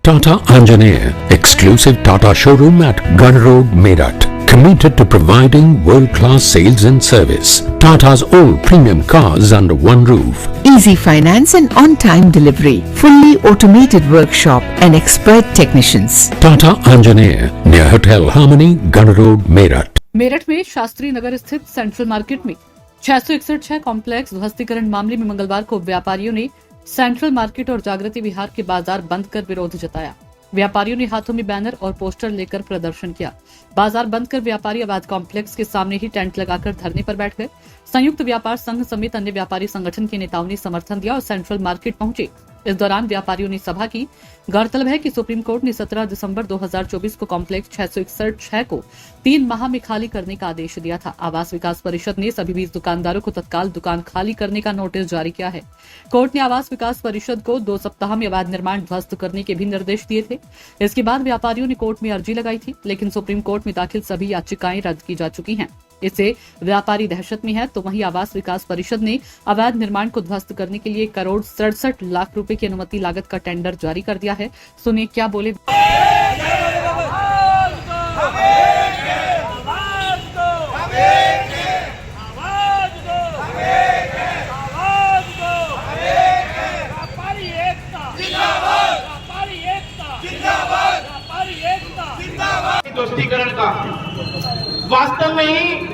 Tata Anjaneya, exclusive Tata showroom at Gun Road, Meerut. Committed to providing world-class sales and service. Tata's all premium cars under one roof. Easy finance and on-time delivery. Fully automated workshop and expert technicians. Tata Anjaneya, near Hotel Harmony, Gun Road, Meerut. Meerut में शास्त्री नगर स्थित central market में 661 complex ध्वस्तीकरण मामले में मंगलवार को व्यापारियों ने central market और जागृति विहार के बाजार बंद कर विरोध जताया। व्यापारियों ने हाथों में बैनर और पोस्टर लेकर प्रदर्शन किया। बाजार बंद कर व्यापारी अवैध कॉम्प्लेक्स के सामने ही टेंट लगाकर धरने पर बैठ गए। संयुक्त व्यापार संघ समेत अन्य व्यापारी संगठन के नेताओं ने समर्थन दिया और सेंट्रल मार्केट पहुंचे। इस दौरान व्यापारियों ने सभा की। गौरतलब है कि सुप्रीम कोर्ट ने 17 दिसंबर 2024 को कॉम्प्लेक्स 661 को 3 माह में खाली करने का आदेश दिया था। आवास विकास परिषद ने सभी 20 दुकानदारों को तत्काल दुकान खाली करने का नोटिस जारी किया है। कोर्ट ने आवास विकास परिषद को 2 सप्ताह में अवैध निर्माण ध्वस्त करने के भी निर्देश दिए थे। इसके बाद व्यापारियों ने कोर्ट में अर्जी लगाई थी, लेकिन सुप्रीम कोर्ट में दाखिल सभी याचिकाएं रद्द की जा चुकी हैं। इससे व्यापारी दहशत में है, तो वहीं आवास विकास परिषद ने अवैध निर्माण को ध्वस्त करने के लिए 1,67,00,000 रुपए की अनुमति लागत का टेंडर जारी कर दिया है। सुनिए क्या बोले। दोस्तीकरण का वास्तव में ही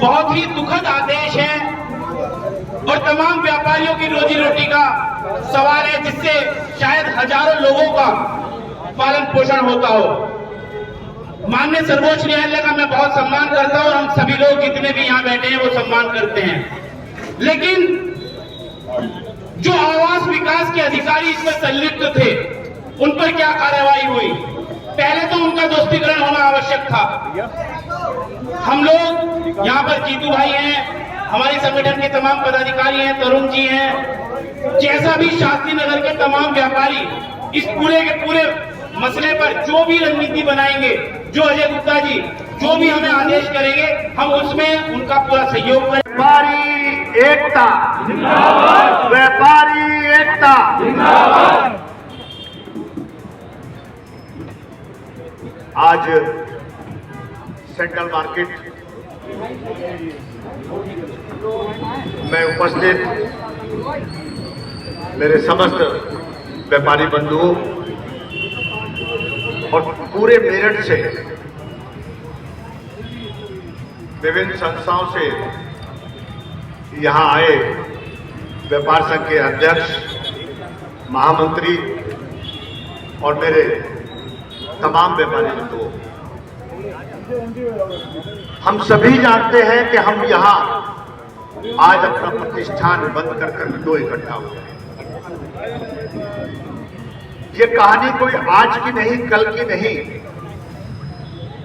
बहुत ही दुखद आदेश है और तमाम व्यापारियों की रोजी रोटी का सवाल है, जिससे शायद हजारों लोगों का पालन पोषण होता हो। माननीय सर्वोच्च न्यायालय का मैं बहुत सम्मान करता हूं और हम सभी लोग जितने भी यहां बैठे हैं वो सम्मान करते हैं, लेकिन जो आवास विकास के अधिकारी इसमें संलिप्त थे उन पर क्या कार्रवाई हुई? पहले तो उनका दोस्तीकरण होना आवश्यक था। हम लोग यहाँ पर जीतू भाई हैं, हमारे संगठन के तमाम पदाधिकारी हैं, तरुण जी हैं, जैसा भी शास्त्री नगर के तमाम व्यापारी इस पूरे के पूरे मसले पर जो भी रणनीति बनाएंगे, जो अजय गुप्ता जी जो भी हमें आदेश करेंगे, हम उसमें उनका पूरा सहयोग करेंगे। व्यापारी एकता जिंदाबाद, व्यापारी एकता जिंदाबाद। आज सेंट्रल मार्केट में उपस्थित मेरे समस्त व्यापारी बंधुओं और पूरे मेरठ से विभिन्न संस्थाओं से यहाँ आए व्यापार संघ के अध्यक्ष, महामंत्री और मेरे तमाम व्यापारी बंधुओं, हम सभी जानते हैं कि हम यहाँ आज अपना प्रतिष्ठान बंद कर क्यों इकट्ठा हुए हैं। ये कहानी कोई आज की नहीं, कल की नहीं,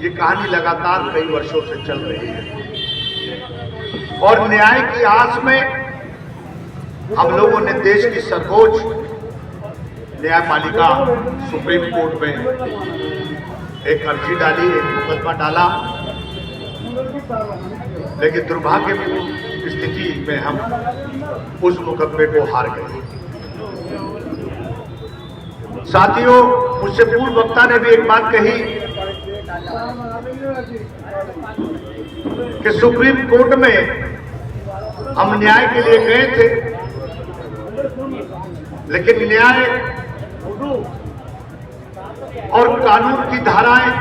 ये कहानी लगातार कई वर्षों से चल रही है और न्याय की आस में हम लोगों ने देश की सर्वोच्च न्यायपालिका सुप्रीम कोर्ट में एक अर्जी डाली, एक मुकदमा डाला, लेकिन दुर्भाग्यपूर्ण स्थिति में हम उस मुकदमे को हार गए। साथियों, मुझसे पूर्व वक्ता ने भी एक बात कही कि सुप्रीम कोर्ट में हम न्याय के लिए गए थे, लेकिन न्याय और कानून की धाराएं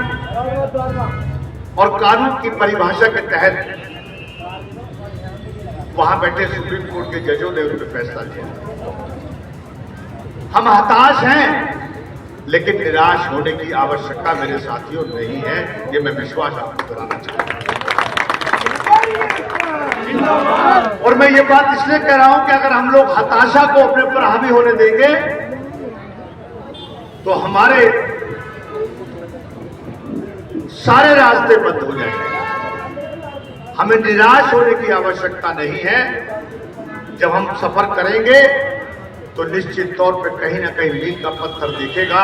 और कानून की परिभाषा के तहत वहां बैठे सुप्रीम कोर्ट के जजों ने उन पर फैसला लिया। हम हताश हैं, लेकिन निराश होने की आवश्यकता मेरे साथियों नहीं है, ये मैं विश्वास आपको कराना चाहता हूं। और मैं ये बात इसलिए कह रहा हूं कि अगर हम लोग हताशा को अपने ऊपर हावी होने देंगे तो हमारे सारे रास्ते बंद हो जाएंगे। हमें निराश होने की आवश्यकता नहीं है। जब हम सफर करेंगे तो निश्चित तौर पे कहीं ना कहीं मील का पत्थर दिखेगा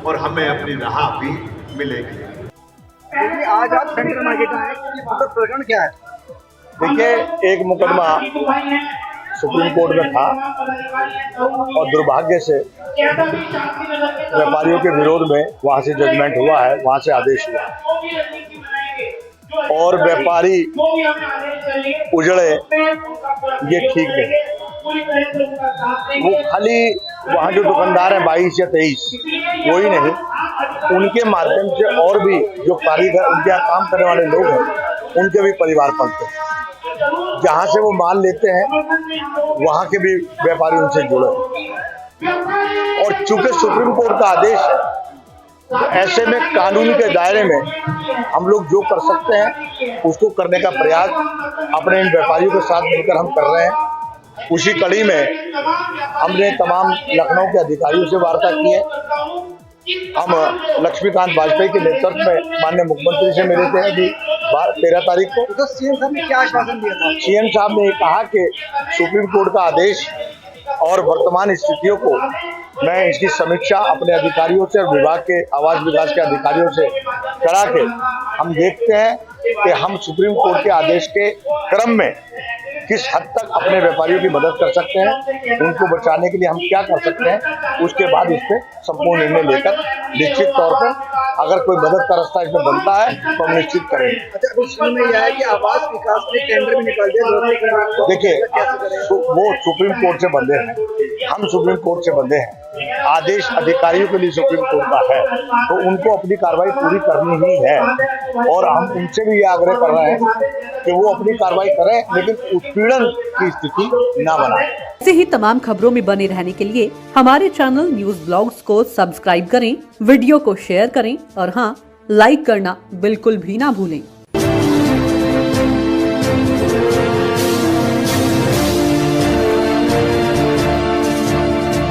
और हमें अपनी राह भी मिलेगी। आज आप सेंट्रल मार्केट आए, प्रकरण क्या है? देखिए, एक मुकदमा सुप्रीम कोर्ट में था और दुर्भाग्य से व्यापारियों के विरोध में वहां से जजमेंट हुआ है, वहां से आदेश हुआ और व्यापारी उजड़े, ये ठीक नहीं। वो खाली वहाँ जो दुकानदार हैं 22 या 23 वही नहीं, उनके माध्यम से और भी जो कारीगर उनके यहाँ काम करने वाले लोग हैं उनके भी परिवार पलते हैं। जहाँ से वो माल लेते हैं वहाँ के भी व्यापारी उनसे जुड़े और चूंकि सुप्रीम कोर्ट का आदेश है तो ऐसे में कानून के दायरे में हम लोग जो कर सकते हैं उसको करने का प्रयास अपने इन व्यापारियों के साथ मिलकर हम कर रहे हैं। उसी कड़ी में हमने तमाम लखनऊ के अधिकारियों से वार्ता की है। हम लक्ष्मीकांत वाजपेयी के नेतृत्व में माननीय मुख्यमंत्री से मिले थे अभी 13 तारीख को। तो सीएम साहब ने क्या आश्वासन दिया था? सीएम साहब ने कहा कि सुप्रीम कोर्ट का आदेश और वर्तमान स्थितियों को मैं इसकी समीक्षा अपने अधिकारियों से और विभाग के आवास विकास के अधिकारियों से करा के हम देखते हैं कि हम सुप्रीम कोर्ट के आदेश के क्रम में किस हद तक अपने व्यापारियों की मदद कर सकते हैं, उनको बचाने के लिए हम क्या कर सकते हैं। उसके बाद इस पर संपूर्ण निर्णय लेकर निश्चित तौर पर अगर कोई मदद का रास्ता इसमें बनता है तो हम निश्चित करेंगे। अच्छा, कुछ में यह है कि आवास विकास के टेंडर भी निकल दिए। देखिए, वो सुप्रीम कोर्ट से बंधे हैं, हम सुप्रीम कोर्ट से बंधे हैं। आदेश अधिकारियों के लिए सुप्रीम कोर्ट का है तो उनको अपनी कार्रवाई पूरी करनी ही है और हम उनसे भी ये आग्रह कर रहे हैं कि वो अपनी कार्रवाई करें लेकिन उत्पीड़न की स्थिति ना बनाएं। ऐसे ही तमाम खबरों में बने रहने के लिए हमारे चैनल न्यूज ब्लॉग्स को सब्सक्राइब करें, वीडियो को शेयर करें और हाँ, लाइक करना बिल्कुल भी ना भूलें।